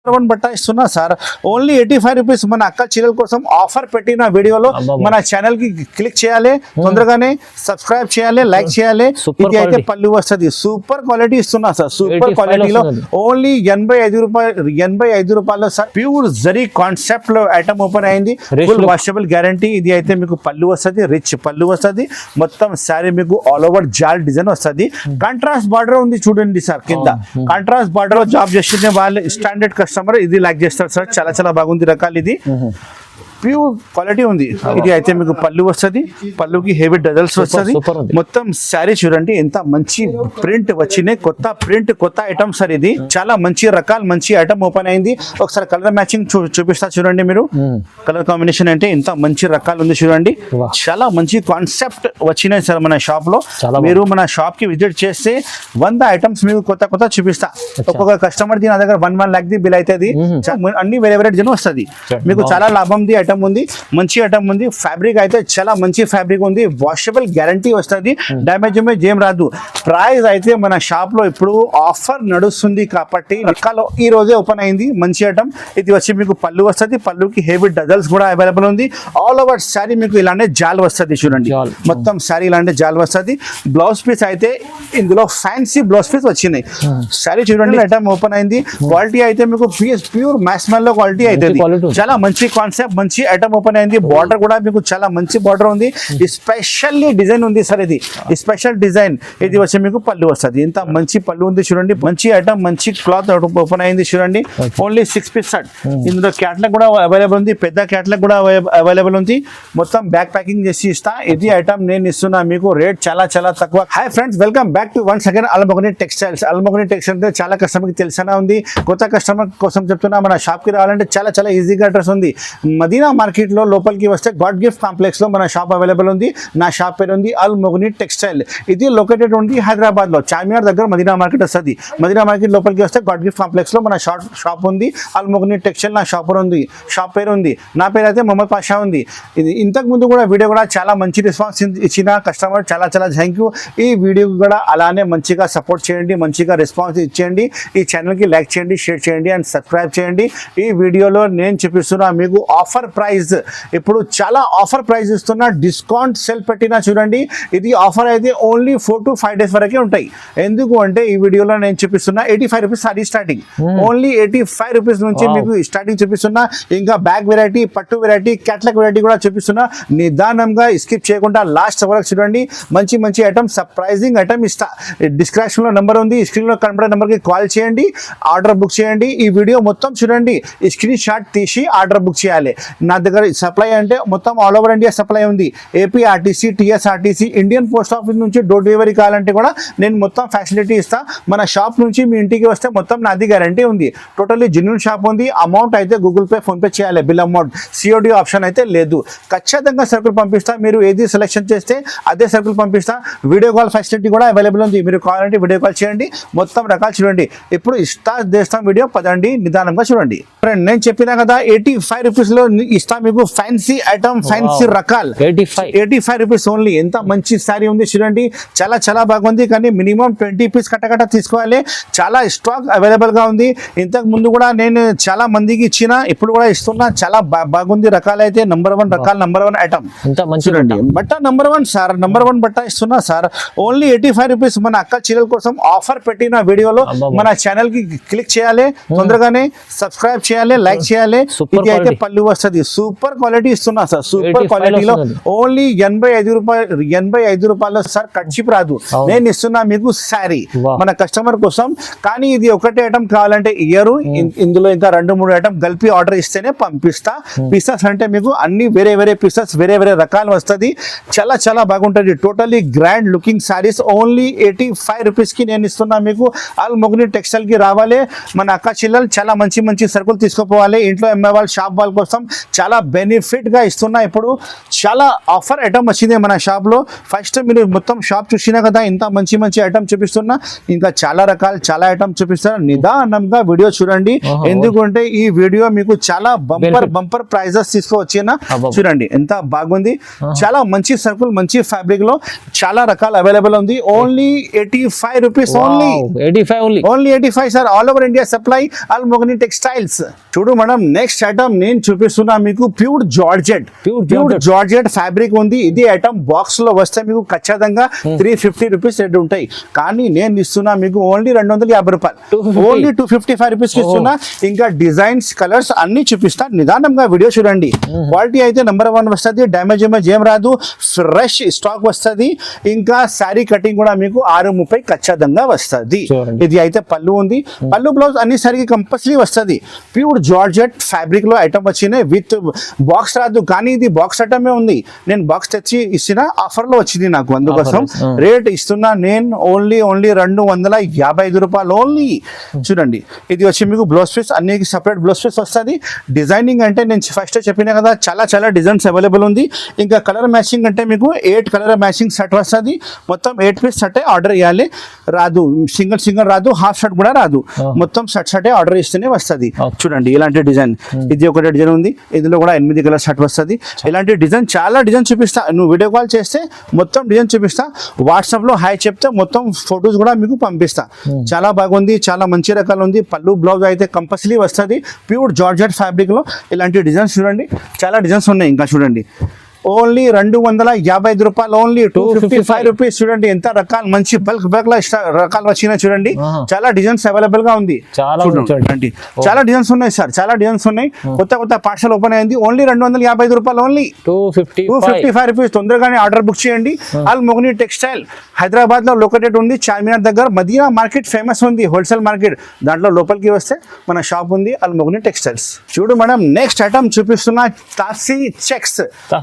One బట్ట ఇస్తున్నా sir only 85 rupees. మన అక్క చీరల కోసం ఆఫర్ పెట్టిన వీడియోలో మన ఛానల్ కి క్లిక్ చేయాలి, తొందరగానే సబ్స్క్రైబ్ చేయాలి, లైక్ చేయాలి. ఇది అయితే పళ్ళు వస్తుంది. సూపర్ క్వాలిటీ ఇస్తున్నా సార్. సూపర్ క్వాలిటీలో ఓన్లీ 85 రూపాయలు సార్. ప్యూర్ జరీ కాన్సెప్ట్ లో ఐటమ్ ఓపెన్ అయింది. Full washable guarantee. ఇది అయితే మీకు పళ్ళు వస్తుంది, రిచ్ పళ్ళు వస్తుంది. మొత్తం శారీ మీకు ఆల్ ఓవర్ జాల్ డిజైన్ వస్తుంది. కాంట్రాస్ట్ బార్డర్ ఉంది చూడండి సార్. కింద కాంట్రాస్ట్ బార్డర్ లో జాబ్ చేసిన వాళ్ళు స్టాండర్డ్ కస్టమర్ ఇది లైక్ చేస్తారు సార్. చాలా చాలా బాగుంది రకాలు. ఇది ప్యూర్ క్వాలిటీ ఉంది. ఇది అయితే మీకు పళ్ళు వస్తుంది. పళ్ళుకి హెవీ డజల్స్ వస్తుంది. మొత్తం శారీ చూడండి ఎంత మంచి ప్రింట్ వచ్చినాయి. కొత్త ప్రింట్, కొత్త ఐటమ్ సార్. ఇది చాలా మంచి రకాలు, మంచి ఐటమ్ ఓపెన్ అయింది. ఒకసారి కలర్ మ్యాచింగ్ చూపిస్తా చూడండి. మీరు కలర్ కాంబినేషన్ అంటే ఎంత మంచి రకాలు ఉంది చూడండి. చాలా మంచి కాన్సెప్ట్ వచ్చినాయి సార్ మన షాప్ లో. మీరు మన షాప్ కి విజిట్ చేస్తే 100 ఐటమ్స్ మీకు కొత్త కొత్త చూపిస్తా. ఒక్కొక్క కస్టమర్ ది నా దగ్గర 1 lakh ది బిల్ అవుతుంది. అన్ని వేరే వేరే జనం వస్తుంది. మీకు చాలా లాభం ది ఐటమ్ ఉంది. మంచి ఐటమ్ ఉంది. ఫ్యాబ్రిక్ అయితే చాలా మంచి ఫ్యాబ్రిక్ ఉంది. వాషబుల్ గ్యారంటీ వస్తుంది. డ్యామేజ్ ఏం రాదు. ప్రైస్ అయితే మన షాప్ లో ఇప్పుడు ఆఫర్ నడుస్తుంది కాబట్టి రకాలు ఈ రోజే ఓపెన్ అయింది. మంచి ఐటమ్. ఇది వచ్చి మీకు పళ్ళు వస్తుంది. పళ్ళుకి హెవీ డజల్స్ కూడా అవైలబుల్ ఉంది. ఆల్ ఓవర్ శారీ మీకు ఇలాంటి జాల్ వస్తుంది చూడండి. మొత్తం శారీ ఇలాంటి జాల్ వస్తుంది. బ్లౌజ్ పీస్ అయితే ఇందులో ఫ్యాన్సీ బ్లౌజ్ పీస్ వచ్చినాయి. శారీ చూడండి ఐటమ్ ఓపెన్ అయింది. క్వాలిటీ అయితే మీకు ప్యూర్ మ్యాస్మెల్ లో క్వాలిటీ అయితే చాలా మంచి కాన్సెప్ట్, మంచి ఐటమ్ ఓపెన్ అయింది. బార్డర్ కూడా మీకు చాలా మంచి బార్డర్ ఉంది. స్పెషల్లీ డిజైన్ ఉంది సార్. ఇది స్పెషల్ డిజైన్. ఇది వచ్చి మీకు పళ్ళు వస్తుంది. ఇంత మంచి పళ్ళు ఉంది చూడండి. మంచి ఐటమ్, మంచి క్లాత్ ఓపెన్ అయింది చూడండి. Only 6 piece set. ఇందులో క్యాట్లాగ్ కూడా అవైలబుల్ ఉంది. పెద్ద క్యాట్లాగ్ కూడా అవైలబుల్ ఉంది. మొత్తం బ్యాక్ ప్యాకింగ్ చేసి ఇస్తా. ఇది ఐటమ్ నేను ఇస్తున్నా మీకు. రేట్ చాలా చాలా తక్కువ. Hi friends, welcome back to once again Almogani textiles. Almogani textiles అంటే చాలా కస్టమర్కి తెలిసినా ఉంది. కొత్త కస్టమర్ కోసం చెప్తున్నా, మన షాప్ కి రావాలంటే చాలా చాలా ఈజీగా అడ్రస్ ఉంది. మదీనా మార్కెట్ లో లోపలికి వస్తే గాడ్ గిఫ్ట్ కాంప్లెక్స్ లో మన షాప్ అవైలబుల్ ఉంది. నా షాప్ పేరు ఉంది అల్మోగని టెక్స్టైల్. ఇది లొకేటెడ్ ఉంది హైదరాబాద్ లో, చార్మినార్ దగ్గర మదీనా మార్కెట్ వస్తుంది. మదీనా మార్కెట్ లోపలికి వస్తే గాడ్ గిఫ్ట్ కాంప్లెక్స్ లో మన షాప్ ఉంది. అల్మోగని టెక్స్టైల్ నా షాప్ పేరు ఉంది. నా పేరు అయితే మొహమ్మద్ పాషా ఉంది. ఇది ఇంతకు ముందు కూడా వీడియో కూడా చాలా మంచి రెస్పాన్స్ ఇచ్చిన కస్టమర్ చాలా చాలా థ్యాంక్ యూ. ఈ వీడియో కూడా అలానే మంచిగా సపోర్ట్ చేయండి, మంచిగా రెస్పాన్స్ ఇచ్చేయండి. ఈ ఛానల్కి లైక్ చేయండి, షేర్ చేయండి అండ్ సబ్స్క్రైబ్ చేయండి. ఈ వీడియోలో నేను చూపిస్తున్నా మీకు ఆఫర్ ప్రైస్. ఇప్పుడు చాలా ఆఫర్ ప్రైస్ ఇస్తున్నా. డిస్కౌంట్ సెల్ పెట్టినా చూడండి. ఇది ఆఫర్ అయితే ఓన్లీ 4 to 5 days వరకే ఉంటాయి. ఎందుకు అంటే ఈ వీడియోలో నేను చూపిస్తున్నా 85 rupees sorry starting. Only 85 rupees నుంచి మీకు స్టార్టింగ్ చూపిస్తున్నా. ఇంకా బ్యాగ్ వెరైటీ, పట్టు వెరైటీ, క్యాట్లాగ్ వెరైటీ కూడా చూపిస్తున్నా. నిదానంగా స్కిప్ చేయకుండా లాస్ట్ వరకు చూడండి. మంచి మంచి ఐటమ్, సర్ప్రైజింగ్ ఐటమ్ ఇస్తా. డిస్క్రిప్షన్ లో నెంబర్ ఉంది. స్క్రీన్ లో కనబడే నెంబర్ కి కాల్ చేయండి, ఆర్డర్ బుక్ చేయండి. ఈ వీడియో మొత్తం చూడండి. స్క్రీన్ షాట్ తీసి ఆర్డర్ బుక్ చేయాలి. నా దగ్గర సప్లై అంటే మొత్తం ఆల్ ఓవర్ ఇండియా సప్లై ఉంది. AP RTC, TSRTC, Indian post office నుంచి డోర్ డెలివరీ కావాలంటే కూడా నేను మొత్తం ఫెసిలిటీ ఇస్తా. మన షాప్ నుంచి మీ ఇంటికి వస్తే మొత్తం నాది గ్యారంటీ ఉంది. టోటల్లీ జెన్యూన్ షాప్ ఉంది. అమౌంట్ అయితే గూగుల్ పే, ఫోన్ పే చేయాలి. బిల్ అమౌంట్, సిఓడి ఆప్షన్ అయితే లేదు. ఖచ్చితంగా సరుకులు పంపిస్తా. మీరు ఏది సెలెక్షన్ చేస్తే అదే సరుకులు పంపిస్తా. వీడియో కాల్ ఫెసిలిటీ కూడా అవైలబుల్ ఉంది. మీరు కావాలంటే వీడియో కాల్ చేయండి. మొత్తం రకాలు చూడండి. ఇప్పుడు ఇస్తా చేస్తాం వీడియో. పదండి నిదానంగా చూడండి. ఫ్రెండ్ నేను చెప్పినా కదా 85 రూపీస్ లో ఇస్తా మీకు ఫ్యాన్సీ ఐటమ్, ఫ్యాన్సీ రకాలు. 85 రూపీస్ ఓన్లీ. ఎంత మంచి శారీ ఉంది చూడండి. చాలా చాలా బాగుంది. కానీ మినిమం 20 పీస్ కట్ట తీసుకోవాలి. చాలా స్టాక్ అవైలబుల్ గా ఉంది. ఇంతకు ముందు కూడా నేను చాలా మందికి ఇచ్చిన, ఇప్పుడు కూడా ఇస్తున్నా. చాలా బాగుంది రకాలు. అయితే నంబర్ 1 రకాలు, నంబర్ 1 ఐటమ్ చూడండి. బట్ట నంబర్ 1 సార్. నంబర్ 1 బట్ట ఇస్తున్నా సార్. Only 85 rupees. మన అక్క చీరల కోసం ఆఫర్ పెట్టిన వీడియోలో మన ఛానల్ కి క్లిక్ చేయాలి, తొందరగానే సబ్స్క్రైబ్ చేయాలి, లైక్ చేయాలి. ఇది అయితే పళ్ళు వస్తుంది. సూపర్ క్వాలిటీ ఇస్తున్నా సార్. సూపర్ క్వాలిటీలో ఓన్లీ 85 రూపాయలు సార్. కట్చిప్ రాదు. నేను ఇస్తున్నా మీకు శారీ మన కస్టమర్ కోసం. కానీ ఇది ఒకటే ఐటమ్ కావాలంటే ఇయర్. ఇందులో ఇంకా 2-3 ఐటమ్ కలిపి ఆర్డర్ ఇస్తేనే పంపిస్తా. పీసెస్ అంటే మీకు అన్ని వేరే వేరే పీసెస్, వేరే వేరే రకాలు వస్తుంది. చాలా చాలా బాగుంటుంది. Totally grand looking saris only 85 rupees కి నేను ఇస్తున్నా మీకు. అల్మోగని టెక్స్టైల్ కి రావాలి. మన అక్క చిల్లలు చాలా మంచి మంచి సరుకులు తీసుకుపోవాలి. ఇంట్లో అమ్మే వాళ్ళ షాప్ వాళ్ళ కోసం చాలా బెనిఫిట్ గా ఇస్తున్నా. ఇప్పుడు చాలా ఆఫర్ ఐటమ్ వచ్చింది మన షాప్ లో. ఫస్ట్ మీరు మొత్తం షాప్ చూసినా కదా, ఇంత మంచి మంచి ఐటమ్ చూపిస్తున్నా. ఇంకా చాలా రకాల చాలా ఐటమ్ చూపిస్తున్నా. నిదానంగా వీడియో చూడండి, ఎందుకంటే ఈ వీడియో మీకు చాలా బంపర్ ప్రైజెస్ తీసుకువచ్చినా. చూడండి ఎంత బాగుంది, చాలా మంచి సర్కుల్ మంచి ఫ్యాబ్రిక్ లో చాలా రకాల అవైలబుల్ ఉంది. Only 85 rupees, only 85 sir. All over India supply, Almogni textiles. చూడు మేడం, నెక్స్ట్ ఐటమ్ నేను చూపిస్తున్నా మీకు ప్యూర్ జార్జెట్ ఫ్యాబ్రిక్ ఉంది. ఇది ఐటమ్ బాక్స్ లో వస్తే మీకు ఖచ్చితంగా 350 రూపీస్ రేట్ ఉంటాయి, కానీ నేను ఇస్తున్నా మీకు ఓన్లీ 250 రూపాయలు, ఓన్లీ 255 రూపీస్ ఇస్తున్నా. ఇంకా డిజైన్స్ కలర్స్ అన్ని చూపిస్తా, నిదానంగా వీడియో చూడండి. క్వాలిటీ అయితే నెంబర్ 1 వస్తుంది, డ్యామేజ్ ఏం రాదు, ఫ్రెష్ స్టాక్ వస్తుంది. ఇంకా శారీ కటింగ్ కూడా మీకు 630 ఖచ్చితంగా వస్తుంది. ఇది అయితే పళ్ళు ఉంది, పళ్ళు బ్లౌజ్ అన్ని సారికి కంపల్సరీ వస్తుంది. ప్యూర్ జార్జెట్ ఫ్యాబ్రిక్ లో ఐటమ్ వచ్చినాయి, విత్ బాక్స్ రాదు, కానీ ఇది బాక్స్ ఐటమే ఉంది. నేను బాక్స్ తెచ్చి ఇచ్చిన, ఆఫర్ లో వచ్చింది నాకు, అందుకోసం రేట్ ఇస్తున్నా నేను ఓన్లీ 255 రూపాయలు ఓన్లీ. చూడండి, ఇది వచ్చి మీకు బ్లౌజ్ పీస్, అన్ని సపరేట్ బ్లౌజ్ పీస్ వస్తుంది. డిజైనింగ్ అంటే నేను ఫస్ట్ చెప్పినా కదా, చాలా డిజైన్స్ అవైలబుల్ ఉంది. ఇంకా కలర్ మ్యాచింగ్ అంటే మీకు 8 కలర్ మ్యాచింగ్ సెట్ వస్తుంది. మొత్తం 8 పీస్ సెట్ ఆర్డర్ ఇవ్వాలి, రాదు సింగిల్ రాదు, హాఫ్ షర్ట్ కూడా రాదు, మొత్తం సెట్ ఆర్డర్ ఇస్తేనే వస్తుంది. చూడండి ఇలాంటి డిజైన్, ఇది ఒకటే డిజైన్ ఉంది, ఇందులో కూడా 8 కలర్ షర్ట్ వస్తుంది. ఇలాంటి డిజైన్ చాలా డిజైన్ చూపిస్తా, నువ్వు వీడియో కాల్ చేస్తే మొత్తం డిజైన్ చూపిస్తా, వాట్సాప్ లో హాయ్ చెప్తే మొత్తం ఫొటోస్ కూడా మీకు పంపిస్తా. చాలా బాగుంది, చాలా మంచి రకాలు ఉంది. పళ్ళు బ్లౌజ్ అయితే కంపల్సరీ వస్తుంది, ప్యూర్ జార్జెట్ ఫ్యాబ్రిక్ లో. ఇలాంటి డిజైన్స్ చూడండి, చాలా డిజైన్స్ ఉన్నాయి. ఇంకా చూడండి, ఓన్లీ 255 రూపాయలు, ఓన్లీ 255 రూపీస్. చూడండి ఎంత రకాలు, మంచి బల్క్ రకాలు వచ్చినాయి. చూడండి చాలా డిజైన్స్ అవైలబుల్ గా ఉంది, చూడండి చాలా డిజైన్స్ ఉన్నాయి సార్, చాలా డిజైన్స్ ఉన్నాయి. కొత్త పార్సల్ ఓపెన్ అయింది, ఓన్లీ 255 రూపాయలు, ఓన్లీ 255 రూపీస్. తొందరగానే ఆర్డర్ బుక్ చేయండి. అల్మోగ్ని టెక్స్టైల్ హైదరాబాద్ లో లొకేటెడ్ ఉంది, చార్మినార్ దగ్గర. మదీనా మార్కెట్ ఫేమస్ ఉంది, హోల్సేల్ మార్కెట్, దాంట్లో లోపలికి వస్తే మన షాప్ ఉంది, అల్మోగ్ని టెక్స్టైల్స్. చూడు మేడం, నెక్స్ట్ ఐటమ్ చూపిస్తున్నా తాప్సీ చెక్స్.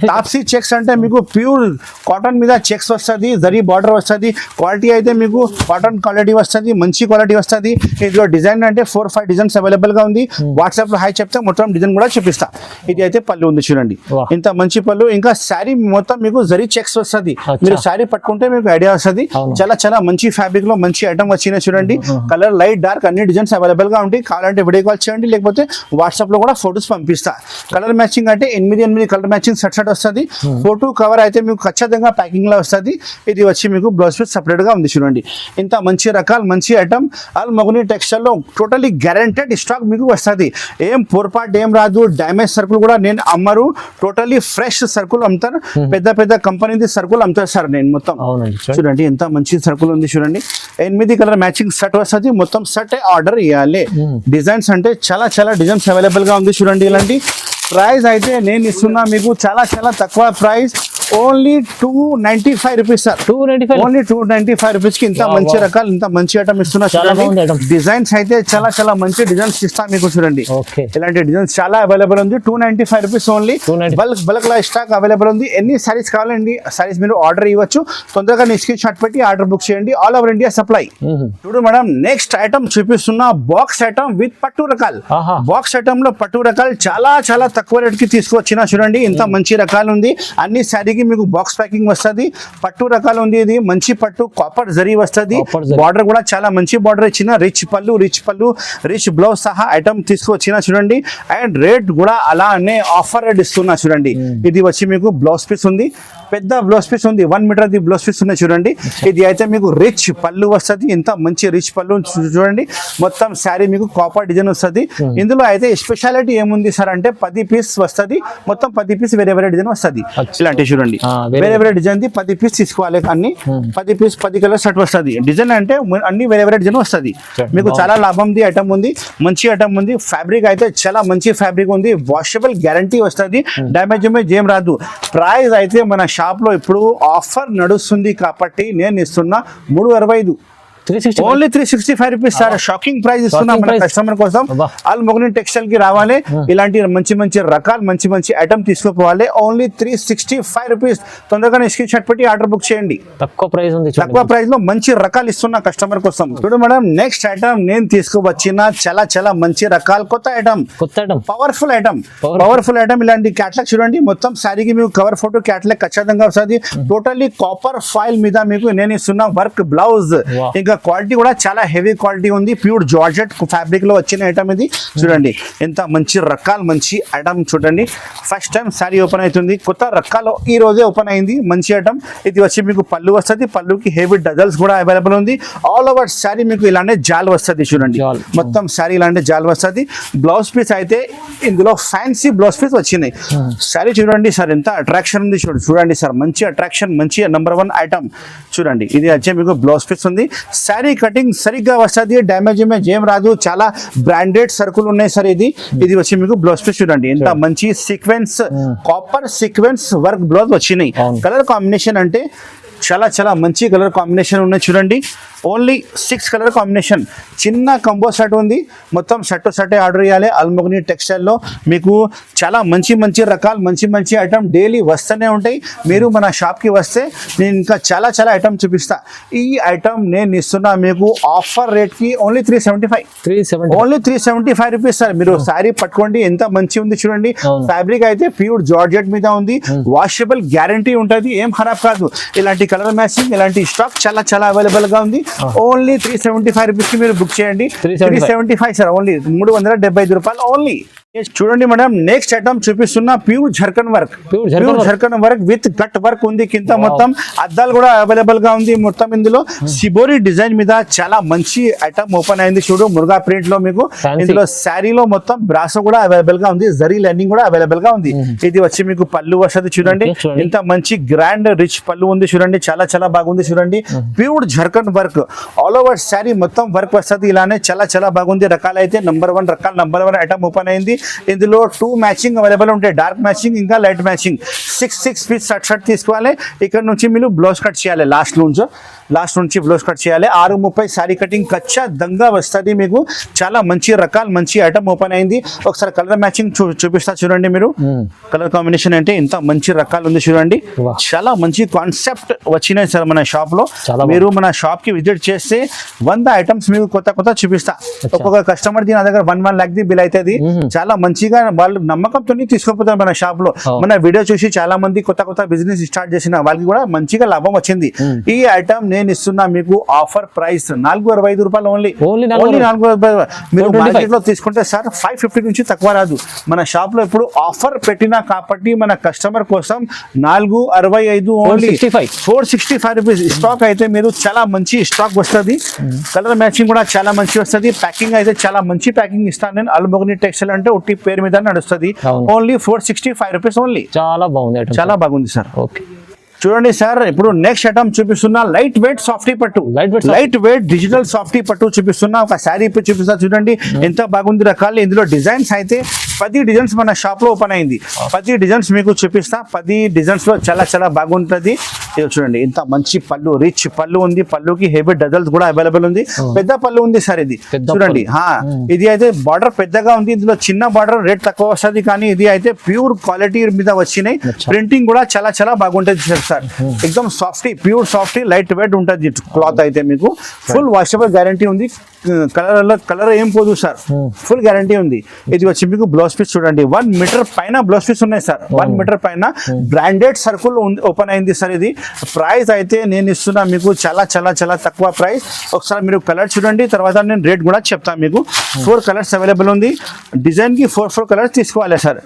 తాప్సీ చెక్స్ అంటే మీకు ప్యూర్ కాటన్ మీద చెక్స్ వస్తుంది, జరీ బార్డర్ వస్తుంది. క్వాలిటీ అయితే మీకు కాటన్ క్వాలిటీ వస్తుంది, మంచి క్వాలిటీ వస్తుంది. ఇందులో డిజైన్ అంటే 4-5 డిజైన్స్ అవైలబుల్ గా ఉంది. వాట్సాప్ లో హాయ్ చెప్తే మొత్తం డిజైన్ కూడా చూపిస్తా. ఇది అయితే పళ్ళు ఉంది, చూడండి ఇంత మంచి పళ్ళు. ఇంకా శారీ మొత్తం మీకు జరీ చెక్స్ వస్తుంది, మీరు శారీ పట్టుకుంటే మీకు ఐడియా వస్తుంది. చాలా మంచి ఫ్యాబ్రిక్ లో మంచి ఐటమ్ వచ్చినాయి. చూడండి కలర్ లైట్ డార్క్ అన్ని డిజైన్స్ అవైలబుల్ గా ఉంటాయి. కావాలంటే వీడియో కాల్ చేయండి, లేకపోతే వాట్సాప్ లో కూడా ఫొటోస్ పంపిస్తా. కలర్ మ్యాచింగ్ అంటే 8 కలర్ మ్యాచింగ్ సెట్ వస్తుంది. ఫోటో కవర్ అయితే మీకు ఖచ్చితంగా ప్యాకింగ్ లో వస్తుంది. ఇది వచ్చి మీకు బ్లౌజ్ పీస్ సపరేట్ గా ఉంది. చూడండి ఇంత మంచి రకాలు, మంచి ఐటమ్. అల్మోగ్ని టెక్స్టైల్ లో టోటలీ గ్యారెంటెడ్ స్టాక్ మీకు వస్తుంది. ఏం పొరపాటు ఏం రాదు, డ్యామేజ్ సర్కుల్ కూడా నేను అమ్మరు, టోటలీ ఫ్రెష్ సర్కుల్ అమ్ముతారు. పెద్ద కంపెనీ సర్కుల్ అమ్ముతారు సార్ నేను మొత్తం. చూడండి ఎంత మంచి సర్కుల్ ఉంది. చూడండి 8 కలర్ మ్యాచింగ్ సెట్ వస్తుంది, మొత్తం సెట్ ఆర్డర్ ఇవ్వాలి. డిజైన్స్ అంటే చాలా డిజైన్స్ అవైలబుల్ గా ఉంది. చూడండి ఇలాంటి ప్రైస్ అయితే నేను ఇస్తున్నా మీకు చాలా తక్కువ price, only 295 rupees sir. Only 295 rupees కి ఇంత మంచి రకాలు, ఇంత మంచి ఐటమ్ ఇస్తున్నా. డిజైన్స్ అయితే చాలా మంచి డిజైన్స్ ఇస్తా మీకు. చూడండి ఇలాంటి డిజైన్స్ చాలా అవైలబుల్ ఉంది. 295 రూపీస్ ఓన్లీ. బల్క్ లా స్టాక్ అవైలబుల్ ఉంది. ఎన్ని సారీస్ కావాలండి సారీస్ మీరు ఆర్డర్ ఇవ్వచ్చు. తొందరగా నీ స్క్రీన్ షాట్ పెట్టి ఆర్డర్ బుక్ చేయండి, ఆల్ ఓవర్ ఇండియా సప్లై. చూడు మేడం, నెక్స్ట్ ఐటమ్ చూపిస్తున్నా బాక్స్ ఐటమ్ విత్ పట్టు రకాలు. బాక్స్ ఐటమ్ లో పట్టు రకాలు చాలా తక్కువ రేట్ కి తీసుకొచ్చిన. చూడండి ఇంత మంచి రకాలు ఉంది. అన్ని శారీకి మీకు బాక్స్ ప్యాకింగ్ వస్తుంది. పట్టు రకాలు ఉంది, ఇది మంచి పట్టు కాపర్ జరీ వస్తుంది. బార్డర్ కూడా చాలా మంచి బార్డర్ ఇచ్చిన, రిచ్ పళ్ళు రిచ్ బ్లౌజ్ సహా ఐటమ్ తీసుకొచ్చిన. చూడండి అండ్ రేట్ కూడా అలానే ఆఫర్ రేట్ ఇస్తున్నా. చూడండి ఇది వచ్చి మీకు బ్లౌజ్ పీస్ ఉంది, పెద్ద బ్లౌజ్ పీస్ ఉంది, 1 మీటర్ ది బ్లౌజ్ పీస్ ఉన్నాయి. చూడండి ఇది అయితే మీకు రిచ్ పళ్ళు వస్తుంది, ఇంత మంచి రిచ్ పళ్ళు. చూడండి మొత్తం శారీ మీకు కాపర్ డిజైన్ వస్తుంది. ఇందులో అయితే స్పెషాలిటీ ఏముంది సార్ అంటే 10 పీస్ వస్తుంది, మొత్తం 10 పీస్ వేరే డిజైన్ వస్తుంది. ఇలాంటి చూడండి వేరే డిజైన్ ది 10 పీస్ తీసుకోవాలి. అన్ని 10 పీస్ 10 కలర్ షర్ట్ వస్తుంది. డిజైన్ అంటే అన్ని వేరే డిజైన్ వస్తుంది. మీకు చాలా లాభం ది ఐటమ్ ఉంది, మంచి ఐటమ్ ఉంది. ఫ్యాబ్రిక్ అయితే చాలా మంచి ఫ్యాబ్రిక్ ఉంది, వాషబుల్ గ్యారంటీ వస్తుంది, డ్యామేజ్ ఏం రాదు. ప్రైస్ అయితే మన షాప్ లో ఇప్పుడు ఆఫర్ నడుస్తుంది కాబట్టి నేను ఇస్తున్నా 365. Only 365 rupees sir. Shocking price ఇస్తున్నా మన కస్టమర్ కోసం. ఆల్ మొగని టెక్స్టైల్ కి రావాలి, ఇలాంటి మంచి మంచి రకాలు మంచి మంచి ఐటమ్ తీసుకోవాలి. Only 365 rupees. తొందరగానే స్క్రీన్ షాట్ పెట్టి ఆర్డర్ బుక్ చేయండి. తక్కువ ప్రైస్ ఉంది, తక్కువ ప్రైస్ లో మంచి రకాలు ఇస్తున్నా కస్టమర్ కోసం. చూడు మేడం, నెక్స్ట్ ఐటమ్ నేను తీసుకువచ్చిన చాలా చాలా మంచి రకాలు కొత్త ఐటమ్, పవర్ఫుల్ ఐటమ్. ఇలాంటి క్యాటలాగ్ చూడండి. మొత్తం శారీకి మీకు కవర్ ఫోటో క్యాటలాగ్ ఖచ్చితంగా వస్తుంది. టోటల్లీ కాపర్ ఫాయిల్ మీద మీకు నేను ఇస్తున్నా వర్క్ బ్లౌజ్. ఇంకా క్వాలిటీ కూడా చాలా హెవీ క్వాలిటీ ఉంది. ప్యూర్ జార్జెట్ ఫ్యాబ్రిక్ లో వచ్చిన ఐటమ్ ఇది. చూడండి ఎంత మంచి రకాలు, మంచి ఐటమ్ చూడండి. ఫస్ట్ టైం శారీ ఓపెన్ అవుతుంది, కొత్త రకాలు ఈ రోజే ఓపెన్ అయింది. మంచి ఐటమ్ ఇది. వచ్చి మీకు పళ్ళు వస్తుంది, పళ్ళుకి హెవీ డజల్స్ కూడా అవైలబుల్ ఉంది. ఆల్ ఓవర్ శారీ మీకు ఇలాంటి జాల్ వస్తుంది. చూడండి మొత్తం శారీ ఇలాంటి జాల్ వస్తుంది. బ్లౌజ్ పీస్ అయితే ఇందులో ఫ్యాన్సీ బ్లౌజ్ పీస్ వచ్చినాయి. శారీ చూడండి సార్, ఎంత అట్రాక్షన్ ఉంది. చూడండి సార్, మంచి అట్రాక్షన్, మంచి నంబర్ 1 ఐటమ్. చూడండి ఇది వచ్చే మీకు బ్లౌజ్ పీస్ ఉంది. శారీ కటింగ్ సరిగ్గా వస్తుంది, డ్యామేజ్ ఏం రాదు. చాలా బ్రాండెడ్ సరుకులు ఉన్నాయి సార్. ఇది వచ్చి మీకు బ్లౌజ్ పీస్ చూడండి. ఎంత మంచి sequence, copper sequence work blouse వచ్చినాయి. కలర్ కాంబినేషన్ అంటే చాలా చాలా మంచి కలర్ కాంబినేషన్ ఉన్నాయి. చూడండి ఓన్లీ 6 కలర్ కాంబినేషన్. చిన్న కంబో సెట్ ఉంది, మొత్తం సెట్ ఆర్డర్ చేయాలి. అల్మోగ్ని టెక్స్టైల్లో మీకు చాలా మంచి మంచి రకాలు, మంచి మంచి ఐటమ్ డైలీ వస్తూనే ఉంటాయి. మీరు మన షాప్కి వస్తే నేను ఇంకా చాలా చాలా ఐటమ్ చూపిస్తా. ఈ ఐటమ్ నేను ఇస్తున్నా మీకు ఆఫర్ రేట్కి ఓన్లీ 375. Only 375 rupees sir. మీరు శారీ పట్టుకోండి, ఎంత మంచి ఉంది చూడండి. ఫ్యాబ్రిక్ అయితే ప్యూర్ జార్జెట్ మీద ఉంది. వాషబుల్ గ్యారంటీ ఉంటుంది, ఏం ఖరాబ్ కాదు. ఇలాంటి కలర్ మ్యాచింగ్, ఇలాంటి స్టాక్ చాలా చాలా అవైలబుల్ గా ఉంది. ఓన్లీ 375 రూపీస్ కి మీరు బుక్ చేయండి. 375 సార్, ఓన్లీ 375 రూపాయలు ఓన్లీ. చూడండి మేడం, నెక్స్ట్ ఐటమ్ చూపిస్తున్నా pure zircon work with cut work ఉంది. కింద మొత్తం అద్దాలు కూడా అవైలబుల్ గా ఉంది. మొత్తం ఇందులో సిబోరి డిజైన్ మీద చాలా మంచి ఐటమ్ ఓపెన్ అయింది. చూడు మురుగా ప్రింట్ లో మీకు ఇందులో శారీలో మొత్తం బ్రాసో కూడా అవైలబుల్ గా ఉంది. జరీ లైనింగ్ కూడా అవైలబుల్ గా ఉంది. ఇది వచ్చి మీకు పళ్ళు వస్తుంది. చూడండి ఇంత మంచి గ్రాండ్ రిచ్ పళ్ళు ఉంది. చూడండి చాలా చాలా బాగుంది. చూడండి pure zircon work, all over sari మొత్తం వర్క్ వస్తుంది. ఇలానే చాలా చాలా బాగుంది. రకాలు అయితే నంబర్ 1 ఐటమ్ ఓపెన్ అయింది. ఇందులో 2 మ్యాచింగ్ అవైలబుల్ ఉంటాయి, డార్క్ మ్యాచింగ్ ఇంకా లైట్ మ్యాచింగ్. 6 పీస్ షర్ట్ తీసుకోవాలి. ఇక్కడ నుంచి మీరు బ్లౌజ్ కట్ చేయాలి. లాస్ట్ నుంచి బ్లౌజ్ కట్ చేయాలి. 6:30 శారీ కటింగ్ ఖచ్చితంగా వస్తుంది మీకు. చాలా మంచి రకాలు, మంచి ఐటమ్ ఓపెన్ అయింది. ఒకసారి కలర్ మ్యాచింగ్ చూపిస్తా చూడండి. మీరు కలర్ కాంబినేషన్ అంటే ఇంత మంచి రకాలు ఉంది. చూడండి చాలా మంచి కాన్సెప్ట్ వచ్చినాయి సార్ మన షాప్ లో. మీరు మన షాప్ కి విజిట్ చేస్తే 100 ఐటమ్స్ మీకు కొత్త చూపిస్తా. ఒక్కొక్క కస్టమర్ నా దగ్గర 1 lakh ది బిల్ అవుతుంది. చాలా మంచిగా వాళ్ళు నమ్మకంతో తీసుకోపోతారు మన షాప్ లో. మన వీడియో చూసి చాలా మంది కొత్త బిజినెస్ స్టార్ట్ చేసిన వాళ్ళకి కూడా మంచిగా లాభం వచ్చింది. ఈ ఐటమ్ నేను ఇస్తున్నా మీకు ఆఫర్ ప్రైస్ 465 రూపాయలు ఓన్లీ. 465. మీరు మార్కెట్ లో తీసుకుంటే సార్ 550 నుంచి తక్కువ రాదు. మన షాప్ లో ఇప్పుడు ఆఫర్ పెట్టినా కాబట్టి మన కస్టమర్ కోసం 465 ఓన్లీ 465 రూపీస్. స్టాక్ అయితే మీరు చాలా మంచి స్టాక్ వస్తుంది. కలర్ మ్యాచింగ్ కూడా చాలా మంచి వస్తుంది. ప్యాకింగ్ అయితే చాలా మంచి ప్యాకింగ్ ఇస్తాను నేను. అల్మోగ్ని టెక్స్టైల్ అంటే ఉట్టి పేరు మీద నడుస్తుంది. Only 465 rupees only. చాలా బాగుంది సార్. ఓకే చూడండి సార్, ఇప్పుడు నెక్స్ట్ ఐటమ్ చూపిస్తున్నా లైట్ వెయిట్ సాఫ్టీ పట్టు. లైట్ వెయిట్ డిజిటల్ సాఫ్టీ పట్టు చూపిస్తున్నా. ఒక శారీ చూపిస్తా చూడండి ఎంత బాగుంది రకాలు. ఇందులో డిజైన్స్ అయితే 10 డిజైన్స్ మన షాప్ లో ఓపెన్ అయింది. 10 డిజైన్స్ మీకు చూపిస్తా. 10 డిజైన్స్ లో చాలా చాలా బాగుంటుంది. ఇది చూడండి ఇంత మంచి పళ్ళు, రిచ్ పళ్ళు ఉంది. పళ్ళుకి హెవీ డజల్స్ కూడా అవైలబుల్ ఉంది. పెద్ద పళ్ళు ఉంది సార్. ఇది చూడండి ఇది అయితే బార్డర్ పెద్దగా ఉంది. ఇందులో చిన్న బార్డర్ రేట్ తక్కువ వస్తుంది. కానీ ఇది అయితే ప్యూర్ క్వాలిటీ మీద వచ్చినాయి. ప్రింటింగ్ కూడా చాలా చాలా బాగుంటుంది సార్. ఎక్దమ్ softy, pure softy, light weight ఉంటుంది క్లాత్ అయితే మీకు. ఫుల్ వాషబుల్ గ్యారంటీ ఉంది. కలర్ ఏం పోదు సార్, ఫుల్ గ్యారంటీ ఉంది. ఇది వచ్చి మీకు బ్లౌజ్ పీస్ చూడండి 1 మీటర్ పైన బ్లౌజ్ పీస్ ఉన్నాయి సార్. 1 మీటర్ పైన బ్రాండెడ్ సర్కిల్ ఓపెన్ అయింది సార్. ఇది ప్రైస్ అయితే నేను ఇస్తున్నా మీకు చాలా చాలా చాలా తక్కువ ప్రైస్. ఒకసారి మీరు కలర్ చూడండి, తర్వాత నేను రేట్ కూడా చెప్తాను మీకు. 4 కలర్స్ అవైలబుల్ ఉంది. డిజైన్ కి 4 కలర్స్ తీసుకోవాలి సార్.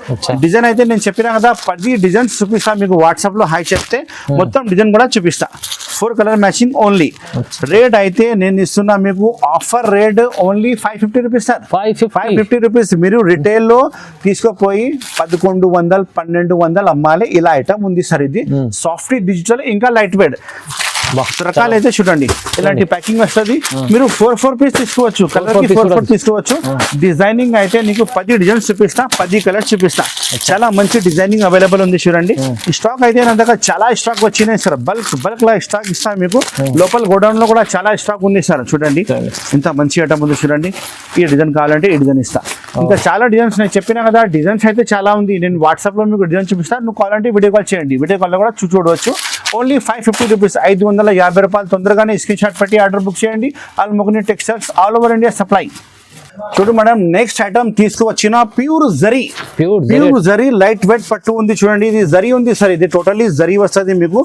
డిజైన్ అయితే నేను చెప్పినా కదా 10 డిజైన్స్ చూపిస్తా మీకు. వాట్సాప్ లో హాయ్ చెప్తే మొత్తం డిజైన్ కూడా చూపిస్తా. 4 కలర్ మ్యాచింగ్ ఓన్లీ. రేట్ అయితే నేను ఇస్తున్నా మీకు offer rate only 550 rupees sir. 550 rupees. మీరు రిటైల్ లో తీసుకోపోయి 1100 1200 అమ్మాలి. ఇలా ఐటమ్ ఉంది సార్. ఇది సాఫ్ట్ డిజిటల్ ఇంకా లైట్ వెయిట్. రకాలు అయితే చూడండి ఇలాంటి ప్యాకింగ్ వస్తుంది. మీరు 4 పీస్ తీసుకోవచ్చు, కలర్ కి 4 తీసుకోవచ్చు. డిజైనింగ్ అయితే నీకు 10 డిజైన్స్ చూపిస్తా, 10 కలర్స్ చూపిస్తా. చాలా మంచి డిజైనింగ్ అవైలబుల్ ఉంది చూడండి. ఈ స్టాక్ అయితే నా దగ్గర చాలా స్టాక్ వచ్చినాయి సార్. బల్క్ లా స్టాక్ ఇస్తా మీకు. లోపల గోడౌన్ లో కూడా చాలా స్టాక్ ఉంది సార్. చూడండి ఇంత మంచి ఐటమ్ ఉంది చూడండి. ఈ డిజైన్ కావాలంటే ఈ డిజైన్ ఇస్తా. ఇంకా చాలా డిజైన్స్ నేను చెప్పినా కదా, డిజైన్స్ అయితే చాలా ఉంది. నేను వాట్సాప్ లో మీకు డిజైన్ చూపిస్తాను. నువ్వు కావాలంటే వీడియో కాల్ చేయండి. వీడియో కాల్ లో కూడా చూడవచ్చు. ఓన్లీ 550 రూపీస్, 550 రూపాయలు. తొందరగానే స్క్రీన్ షాట్ పెట్టి ఆర్డర్ బుక్ చేయండి. Almugni textiles, all over India supply. చూడు మేడం, నెక్స్ట్ ఐటమ్ తీసుకువచ్చిన ప్యూర్ జరీ లైట్ వెయిట్ పట్టు ఉంది చూడండి. ఇది జరీ ఉంది సార్. ఇది టోటల్లీ జరీ వస్తుంది మీకు.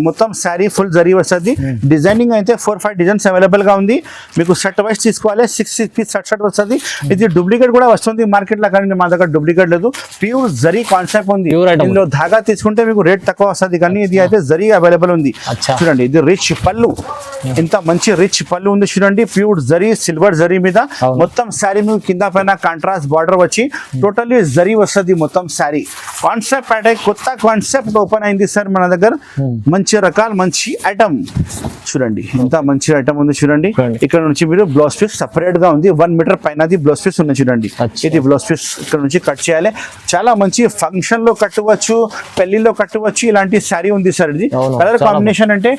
మొత్తం శారీ ఫుల్ జరీ వస్తుంది. డిజైనింగ్ అయితే 4-5 డిజైన్స్ అవైలబుల్ గా ఉంది. మీకు సెట్ వైస్ తీసుకోవాలి. 6 పీస్ సెట్ వస్తుంది. ఇది డూప్లికేట్ కూడా వస్తుంది మార్కెట్ లో, కానీ మా దగ్గర డూప్లికేట్ లేదు. ప్యూర్ జరీ కాన్సెప్ట్ ఉంది. ఇందులో ధాగా తీసుకుంటే మీకు రేట్ తక్కువ వస్తుంది, కానీ ఇది అయితే జరీ అవైలబుల్ ఉంది. చూడండి ఇది రిచ్ పళ్ళు, ఇంత మంచి రిచ్ పళ్ళు ఉంది చూడండి. ప్యూర్ జరీ, సిల్వర్ జరీ మీద మొత్తం శారీ మీకు కింద పైన కాంట్రాస్ట్ బార్డర్ వచ్చి టోటల్లీ జరీ వస్తుంది. మొత్తం శారీ కాన్సెప్ట్ అంటే కొత్త కాన్సెప్ట్ ఓపెన్ అయింది సార్ మన దగ్గర. మంచి రకాలు, మంచి ఐటమ్ చూడండి. ఇంత మంచి ఐటమ్ ఉంది చూడండి. ఇక్కడ నుంచి మీరు బ్లౌజ్ పీస్ సపరేట్ గా ఉంది. 1 మీటర్ పైన బ్లౌజ్ పీస్ ఉంది చూడండి. ఇది బ్లౌజ్ పీస్ ఇక్కడ నుంచి కట్ చేయాలి. చాలా మంచి ఫంక్షన్ లో కట్టవచ్చు, పెళ్లిలో కట్టవచ్చు. ఇలాంటి శారీ ఉంది సార్. ఇది కలర్ కాంబినేషన్ అంటే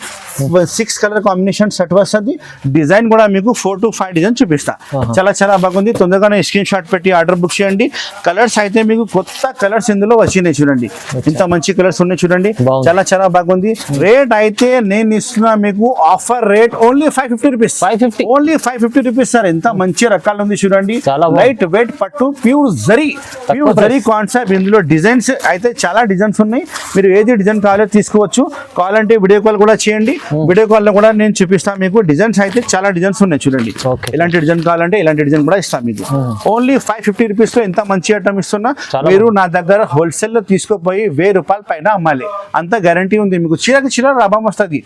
6 కలర్ కాంబినేషన్ సెట్ వస్తుంది. డిజైన్ కూడా మీకు 4 to 5 డిజైన్ చూపిస్తా. చాలా బాగుంది. తొందరగానే స్క్రీన్ షాట్ పెట్టి ఆర్డర్ బుక్ చేయండి. కలర్స్ అయితే మీకు కొత్త కలర్స్ ఇందులో వచ్చినాయి చూడండి. ఇంత మంచి కలర్స్ ఉన్నాయి చూడండి. చాలా బాగుంది. రేట్ అయితే నేను ఇస్తున్నా మీకు offer rate only 550 rupees. Only 550 rupees sir. ఎంత మంచి రకాలు ఉంది చూడండి. లైట్ వెయిట్ పట్టు, ప్యూర్ జరీ కాన్సెప్ట్. ఇందులో డిజైన్స్ అయితే చాలా డిజైన్స్ ఉన్నాయి. మీరు ఏది డిజైన్ కావాలో తీసుకోవచ్చు. కావాలంటే వీడియో కాల్ కూడా చేయండి. వీడియో కాల్ లో కూడా నేను చూపిస్తాను మీకు. డిజైన్స్ అయితే చాలా డిజైన్స్ ఉన్నాయి చూడండి. ఇలాంటి డిజైన్ కావాలంటే ఇలాంటి డిజైన్ కూడా ఇస్తాను మీకు. ఓన్లీ 550 రూపీస్ లో ఎంత మంచి ఐటమ్ ఇస్తున్నా. మీరు నా దగ్గర హోల్సేల్ లో తీసుకుపోయి 1000 రూపాయల పైన అమ్మాలి, అంత గ్యారంటీ ఉంది మీకు. చిల్లర లాభం వస్తుంది.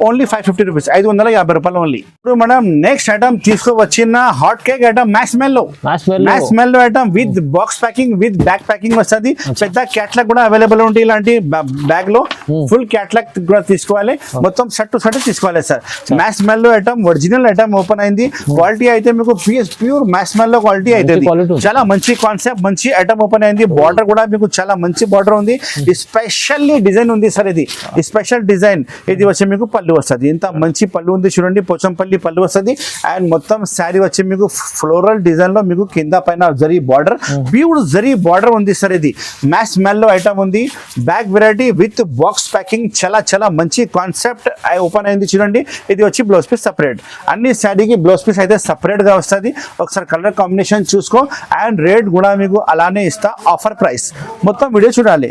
ఓన్లీ 550 రూపీస్, 550 రూపాయలు ఓన్లీ. ఇప్పుడు మనం నెక్స్ట్ ఐటమ్ తీసుకువచ్చిన హాట్ కేక్ ఐటమ్ మ్యాక్స్ మెల్లో item with box packing, with bag packing వస్తుంది. పెద్ద క్యాట్లాగ్ కూడా అవైలబుల్ ఉంటుంది. ఇలాంటి బ్యాగ్ లో ఫుల్ క్యాట్లాగ్ కూడా తీసుకోవాలి. మొత్తం సెట్ టు సెట్ తీసుకోవాలి సార్. మ్యాక్స్ మెల్లో ఐటమ్ ఒరిజినల్ ఐటమ్ ఓపెన్ అయింది. క్వాలిటీ అయితే మీకు ప్యూర్ మ్యాక్స్ మెల్లో క్వాలిటీ అయితే చాలా మంచి కాన్సెప్ట్, మంచి ఐటమ్ ఓపెన్ అయింది. బార్డర్ కూడా మీకు చాలా మంచి బార్డర్ ఉంది. స్పెషల్లీ డిజైన్ ఉంది సార్. ఇది స్పెషల్ డిజైన్. ఇది వచ్చి మీకు పళ్ళు వస్తుంది. ఇంత మంచి పళ్ళు ఉంది చూడండి. పోచంపల్లి పళ్ళు వస్తుంది. అండ్ మొత్తం శారీ వచ్చి మీకు ఫ్లోరల్ డిజైన్ లో మీకు కింద పైన zari border, pure zari border ఉంది సార్. ఇది మ్యాక్స్ మెల్లో ఐటమ్ ఉంది. Bag variety with box packing. చాలా మంచి కాన్సెప్ట్ ఓపెన్ అయింది చూడండి. ఇది వచ్చి బ్లౌజ్ పీస్ సపరేట్. అన్ని శారీకి బ్లౌజ్ పీస్ అయితే సపరేట్ గా వస్తుంది. ఒకసారి కలర్ కాంబినేషన్ చూసుకో. అండ్ రేట్ కూడా మీకు అలానే ఇస్తా, ఆఫర్ ప్రైస్. మొత్తం వీడియో చూడండి.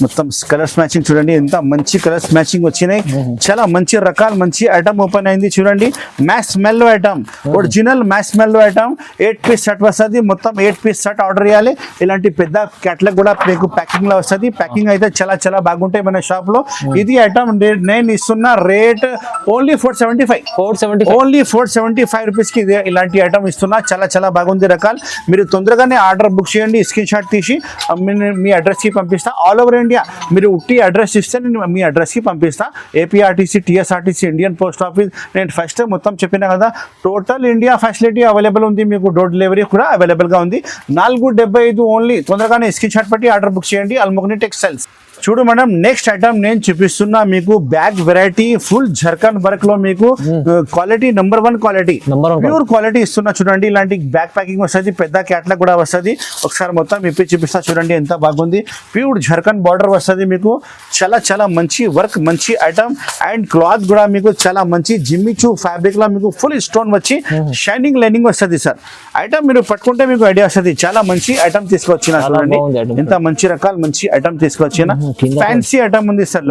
మొత్తం కలర్స్ మ్యాచింగ్ చూడండి. ఎంత మంచి కలర్స్ మ్యాచింగ్ వచ్చినాయి. చాలా మంచి రకాలు, మంచి ఐటమ్ ఓపెన్ అయింది చూడండి. మ్యాక్స్ మెల్లో ఐటమ్, ఒరిజినల్ మ్యాక్స్ మెల్లో ఐటమ్. 8 పీస్ సెట్ వస్తుంది. మొత్తం 8 పీస్ సెట్ ఆర్డర్ చేయాలి. ఇలాంటి పెద్ద క్యాటలాగ్ కూడా మీకు ప్యాకింగ్ లో వస్తుంది. ప్యాకింగ్ అయితే చాలా బాగుంటాయి మన షాప్ లో. ఇది ఐటమ్ నేను ఇస్తున్న రేట్ ఓన్లీ 475. ఓన్లీ 475 రూపీస్ కి ఇలాంటి ఐటమ్ ఇస్తున్నా. చాలా బాగుంది రకాలు. మీరు తొందరగానే ఆర్డర్ బుక్ చేయండి. స్క్రీన్ షాట్ తీసి మీ అడ్రస్ కి పంపిస్తా. ఆల్ ఓవర్ ఇండియా మీరు ఉట్టి అడ్రస్ ఇస్తే నేను మీ అడ్రస్ కి పంపిస్తా. APRTC, TSRTC, Indian post office. నేను ఫస్ట్ మొత్తం చెప్పినా కదా, టోటల్ ఇండియా ఫెసిలిటీ అవైలబుల్ ఉంది. మీకు డోర్ డెలివరీ కూడా అవైలబుల్ గా ఉంది. 475 ఓన్లీ. తొందరగానే స్క్రీన్ షాట్ పెట్టి ఆర్డర్ బుక్ చేయండి. అల్ముగ్ని టెక్స్టైల్స్. చూడు మేడం, నెక్స్ట్ ఐటమ్ నేను చూపిస్తున్నా మీకు bag variety full zircon work లో మీకు quality number 1 quality, pure quality ఇస్తున్నా చూడండి. ఇలాంటి బ్యాగ్ ప్యాకింగ్ వస్తుంది. పెద్ద క్యాట్లాగ్ కూడా వస్తుంది. ఒకసారి మొత్తం ఇప్పి చూపిస్తా చూడండి ఎంత బాగుంది. ప్యూర్ జర్కన్ బార్డర్ వస్తుంది మీకు. చాలా మంచి వర్క్, మంచి ఐటమ్. అండ్ క్లాత్ కూడా మీకు చాలా మంచి జిమ్మిచూ ఫ్యాబ్రిక్ లో మీకు ఫుల్ స్టోన్ వచ్చి షైనింగ్ లైనింగ్ వస్తుంది సార్. ఐటమ్ మీరు పట్టుకుంటే మీకు ఐడియా వస్తుంది. చాలా మంచి ఐటమ్ తీసుకొచ్చిన చూడండి. ఎంత మంచి రకాలు, మంచి ఐటమ్ తీసుకొచ్చిన. ఫ్యాన్సీ ఐటమ్ ఉంది సార్.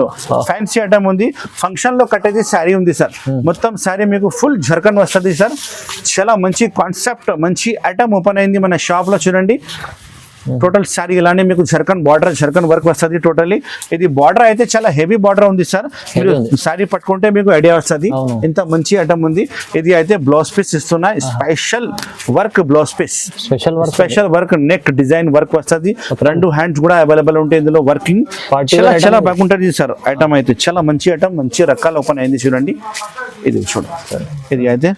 ఫ్యాన్సీ ఐటమ్ ఉంది. ఫంక్షన్ లో కట్టేది శారీ ఉంది సార్. మొత్తం శారీ మీకు ఫుల్ జర్కన్ వస్తుంది సార్. చాలా మంచి కాన్సెప్ట్, మంచి ఐటమ్ ఓపెన్ అయింది మన షాప్ లో చూడండి. టోటల్ సారీ ఇలానే మీకు జర్కన్ వర్క్ వస్తుంది. టోటల్లీ ఇది బార్డర్ అయితే చాలా హెవీ బార్డర్ ఉంది సార్. మీరు సారీ పట్టుకుంటే మీకు ఐడియా వస్తుంది ఇంత మంచి ఐటమ్ ఉంది. ఇది అయితే బ్లౌజ్ పీస్ ఇస్తున్నా, special work blouse piece, special work neck design work వస్తుంది. 2 హ్యాండ్స్ కూడా అవైలబుల్ ఉంటాయి ఇందులో. వర్కింగ్ చాలా బాగుంటుంది సార్. ఐటమ్ అయితే చాలా మంచి ఐటమ్, మంచి రకాల ఓపెన్ అయింది చూడండి. ఇది చూడండి, ఇది అయితే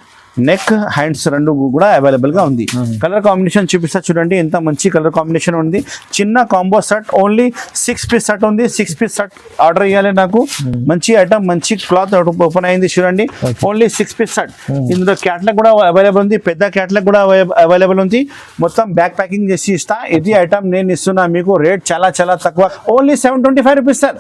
నెక్ హ్యాండ్స్ 2 కూడా అవైలబుల్ గా ఉంది. కలర్ కాంబినేషన్ చూపిస్తా చూడండి, ఎంత మంచి కలర్ కాంబినేషన్ ఉంది. చిన్న combo set, only 6 piece set ఉంది. 6 పీస్ సెట్ ఆర్డర్ ఇవ్వాలి నాకు. మంచి ఐటమ్, మంచి క్లాత్ ఓపెన్ అయింది చూడండి. Only 6 piece set. ఇందులో క్యాట్లాగ్ కూడా అవైలబుల్ ఉంది, పెద్ద క్యాట్లాగ్ కూడా అవైలబుల్ ఉంది. మొత్తం బ్యాక్ ప్యాకింగ్ చేసి ఇస్తా. ఇది ఐటమ్ నేను ఇస్తున్నా మీకు. రేట్ చాలా చాలా తక్కువ, only 725 rupees sir.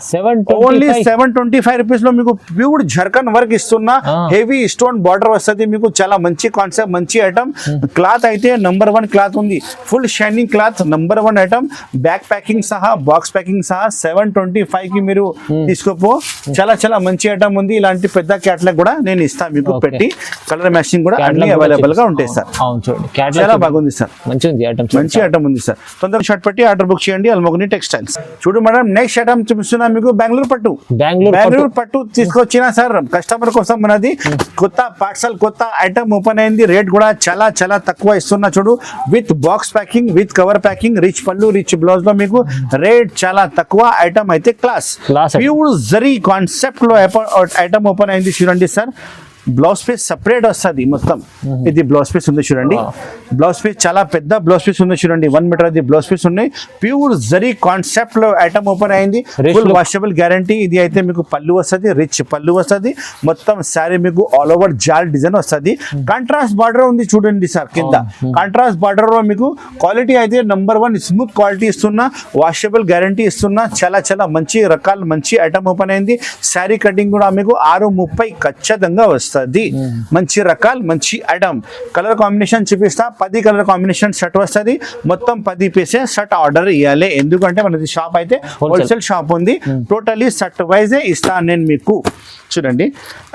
Only 725 rupees లో మీకు ప్యూర్ జర్కన్ వర్క్ ఇస్తున్నా. హెవీ స్టోన్ బార్డర్ వస్తుంది మీకు. చాలా మంచి కాన్సెప్ట్, మంచి ఐటమ్. క్లాత్ అయితే నంబర్ 1 క్లాత్ ఉంది, full shining cloth, number 1 item. Back packing సహా, బాక్స్ ప్యాకింగ్ సహా 725 కి మీరు తీసుకోపో. చాలా చాలా మంచి ఐటమ్ ఉంది. ఇలాంటి పెద్ద క్యాట్లాగ్ కూడా నేను ఇస్తాను మీకు పెట్టి. కలర్ మ్యాచింగ్ కూడా అన్ని అవైలబుల్ గా ఉంటాయి సార్. చాలా బాగుంది సార్, మంచి ఐటమ్ ఉంది సార్. తొందరగా షార్ట్ పెట్టి ఆర్డర్ బుక్ చేయండి. అల్మోగ్ని టెక్స్టైల్స్. చూడు మేడం, నెక్స్ట్ ఐటమ్ చూపిస్తున్నా మీకు. బెంగళూరు పట్టు తీసుకొచ్చిన సార్ కస్టమర్ కోసం. మనది కొత్త పార్సల్, కొత్త ఐటమ్ ఓపెన్ అయింది. రేట్ కూడా చాలా చాలా తక్కువ ఇస్తున్నా చూడు. With box packing, with cover packing, rich పళ్ళు, రిచ్ బ్లౌజ్ లో మీకు రేట్ చాలా తక్కువ. ఐటమ్ అయితే క్లాస్, ప్యూర్ జరీ కాన్సెప్ట్ లో ఐటమ్ ఓపెన్ అయింది చూడండి సార్. బ్లౌజ్ పీస్ సపరేట్ వస్తుంది మొత్తం. ఇది బ్లౌజ్ పీస్ ఉంది చూడండి. బ్లౌజ్ పీస్ చాలా పెద్ద బ్లౌజ్ పీస్ ఉంది చూడండి. 1 మీటర్ అది బ్లౌజ్ పీస్ ఉన్నాయి. ప్యూర్ జరీ కాన్సెప్ట్ లో ఐటమ్ ఓపెన్ అయింది. Full washable guarantee. ఇది అయితే మీకు పళ్ళు వస్తుంది, రిచ్ పళ్ళు వస్తుంది. మొత్తం శారీ మీకు ఆల్ ఓవర్ జాల్ డిజైన్ వస్తుంది. కాంట్రాస్ట్ బార్డర్ ఉంది చూడండి సార్ కింద. కాంట్రాస్ట్ బార్డర్ లో మీకు క్వాలిటీ అయితే నంబర్ 1 స్మూత్ క్వాలిటీ ఇస్తున్నా. వాషబుల్ గ్యారంటీ ఇస్తున్నా. చాలా చాలా మంచి రకాలు, మంచి ఐటమ్ ఓపెన్ అయింది. శారీ కటింగ్ కూడా మీకు 630 ఖచ్చితంగా వస్తుంది. మంచి రకాలు, మంచి ఐటమ్. కలర్ కాంబినేషన్ చూపిస్తా. 10 కలర్ కాంబినేషన్ సెట్ వస్తుంది. మొత్తం 10 పీసెస్ సెట్ ఆర్డర్ ఇవ్వాలి. ఎందుకంటే మనది షాప్ అయితే హోల్సేల్ షాప్ ఉంది. టోటలీ సెట్ వైజే ఇస్తాను నేను మీకు. చూడండి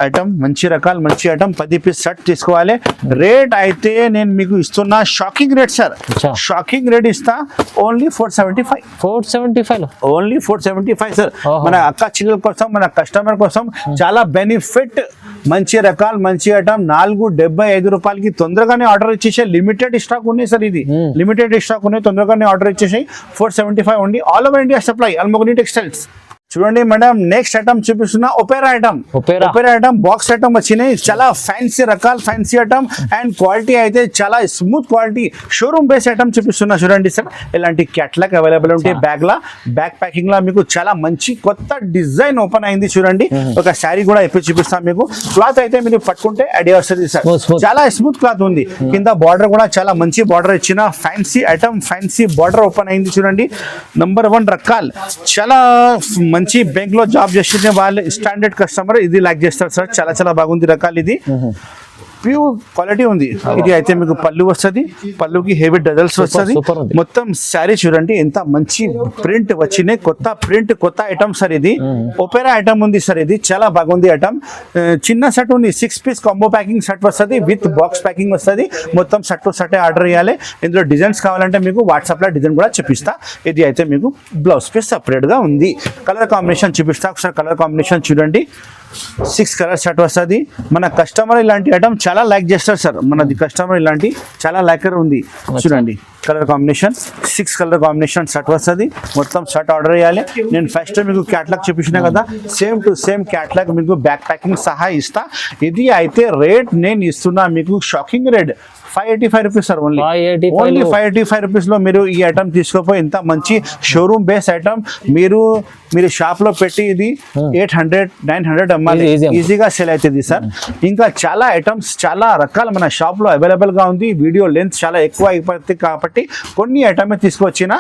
ఐటమ్, మంచి రకాలు, మంచి ఐటమ్. 10 పీస్ సెట్ తీసుకోవాలి. రేట్ అయితే నేను మీకు ఇస్తున్నా shocking rate sir. Shocking rate ఇస్తా. ఓన్లీ 475. Only 475 sir. మన అక్క చెల్లెల కోసం, మన కస్టమర్ కోసం చాలా బెనిఫిట్. మంచి రకాలు, మంచి ఐటమ్. 475 రూపాయలకి తొందరగానే ఆర్డర్ ఇచ్చేసే. లిమిటెడ్ స్టాక్ ఉన్నాయి సార్. ఇది లిమిటెడ్ స్టాక్ ఉన్నాయి. తొందరగానే ఆర్డర్ ఇచ్చేసాయి. 475 ఉంది. All over India supply. Almogni textiles. చూడండి మేడం, నెక్స్ట్ ఐటమ్ చూపిస్తున్నా. ఒపేరా ఐటమ్ బాక్స్ ఐటమ్ వచ్చినాయి. చాలా ఫ్యాన్సీ రకాలు, ఫ్యాన్సీ ఐటమ్. అండ్ క్వాలిటీ అయితే చాలా smooth quality, showroom base item చూపిస్తున్నా చూడండి సార్. ఇలాంటి క్యాట్లాగ్ అవైలబుల్ ఉంటాయి. బ్యాక్ ప్యాకింగ్ లా మీకు చాలా మంచి కొత్త డిజైన్ ఓపెన్ అయింది చూడండి. ఒక శారీ కూడా ఎప్పుడు చూపిస్తాం మీకు. క్లాత్ అయితే మీరు పట్టుకుంటే ఐడియా వస్తుంది సార్. చాలా స్మూత్ క్లాత్ ఉంది. కింద బార్డర్ కూడా చాలా మంచి బార్డర్ ఇచ్చిన fancy item. Fancy border open అయింది చూడండి. నంబర్ 1 రకాలు. చాలా మంచి బ్యాంక్ లో జాబ్ చేసిన వాళ్ళు, స్టాండర్డ్ కస్టమర్ ఇది లైక్ చేస్తారు సార్. చాలా చాలా బాగుంది రకాలు. ఇది ప్యూర్ క్వాలిటీ ఉంది. ఇది అయితే మీకు పళ్ళు వస్తుంది. పళ్ళుకి హెవీ డజల్స్ వస్తుంది. మొత్తం శారీ చూడండి ఎంత మంచి ప్రింట్ వచ్చినాయి. కొత్త ప్రింట్, కొత్త ఐటమ్ సార్. ఇది ఒపేరా ఐటమ్ ఉంది సార్. ఇది చాలా బాగుంది ఐటమ్. చిన్న సెట్ ఉంది. 6 పీస్ కాంబో ప్యాకింగ్ సెట్ వస్తుంది. విత్ బాక్స్ ప్యాకింగ్ వస్తుంది. మొత్తం సెట్ టు సెట్ ఆర్డర్ ఇవ్వాలి. ఇందులో డిజైన్స్ కావాలంటే మీకు వాట్సాప్ లో డిజైన్ కూడా చూపిస్తా. ఇది అయితే మీకు బ్లౌజ్ పీస్ సపరేట్ గా ఉంది. కలర్ కాంబినేషన్ చూపిస్తా ఒకసారి. కలర్ కాంబినేషన్ చూడండి. 6 కలర్ సెట్ వస్తుంది. మన కస్టమర్ ఇలాంటి ఐటమ్ చాలా లైక్ చేస్తారు సార్. మనది కస్టమర్ ఇలాంటి చాలా లైకర్ ఉంది చూడండి. Colour combination 6 colour combination set వస్తుంది. మొత్తం సెట్ ఆర్డర్ చేయాలి. నేను ఫస్ట్ మీకు క్యాట్లాగ్ చూపించిన కదా, సేమ్ టు సేమ్ క్యాట్లాగ్ మీకు బ్యాక్ ప్యాకింగ్ సహా ఇస్తా. ఇది అయితే రేట్ నేను ఇస్తున్నా మీకు shocking rate. 585 rupees sir. Only 585 rupees లో మీరు ఈ ఐటమ్ తీసుకోపోయి. ఇంత మంచి షోరూమ్ బేస్ ఐటమ్ మీరు షాప్ లో పెట్టి ఇది 800-900 అమ్మాలి. ఈజీగా సేల్ అవుతుంది సార్. ఇంకా చాలా ఐటమ్స్, చాలా రకాలు మన షాప్ లో అవైలబుల్ గా ఉంది. వీడియో లెంత్ చాలా ఎక్కువ అయిపోతుంది కాబట్టి కొన్ని ఐటమ్ తీసుకొచ్చిన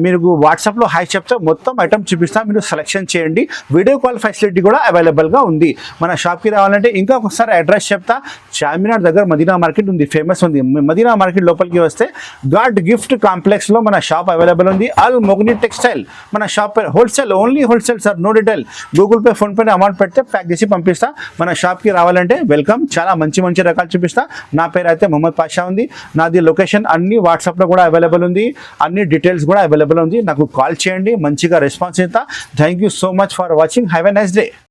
మీరు వాట్సాప్ లో హాయ్ చెప్తే మొత్తం ఐటమ్ చూపిస్తా. మీరు సెలెక్షన్ చేయండి. వీడియో కాల్ ఫెసిలిటీ కూడా అవైలబుల్ గా ఉంది. మన షాప్ కి రావాలంటే ఇంకా ఒకసారి అడ్రస్ చెప్తా. చార్మినార్ దగ్గర మదీనా మార్కెట్ ఉంది. ఫేమస్ అడ్రస్ ఉంది. మదీనా మార్కెట్ లోపలికి వస్తే గాడ్ గిఫ్ట్ కాంప్లెక్స్ లో మన షాప్ అవైలబుల్ ఉంది. అల్ మొగ్ని టెక్స్టైల్ మన షాప్ పేరు. Wholesale, only wholesale sir, no retail. Google Pay, PhonePe amount పెడితే ప్యాక్ చేసి పంపిస్తా. మన షాప్కి రావాలంటే వెల్కమ్. చాలా మంచి మంచి రకాలు చూపిస్తా. నా పేరు అయితే మొహమ్మద్ పాషా ఉంది. నాది లొకేషన్ అన్ని వాట్సాప్లో కూడా అవైలబుల్ ఉంది, అన్ని డీటెయిల్స్ కూడా అవైలబుల్ ఉంది. నాకు కాల్ చేయండి, మంచిగా రెస్పాన్స్ ఇస్తా. Thank you so much for watching. Have a nice day.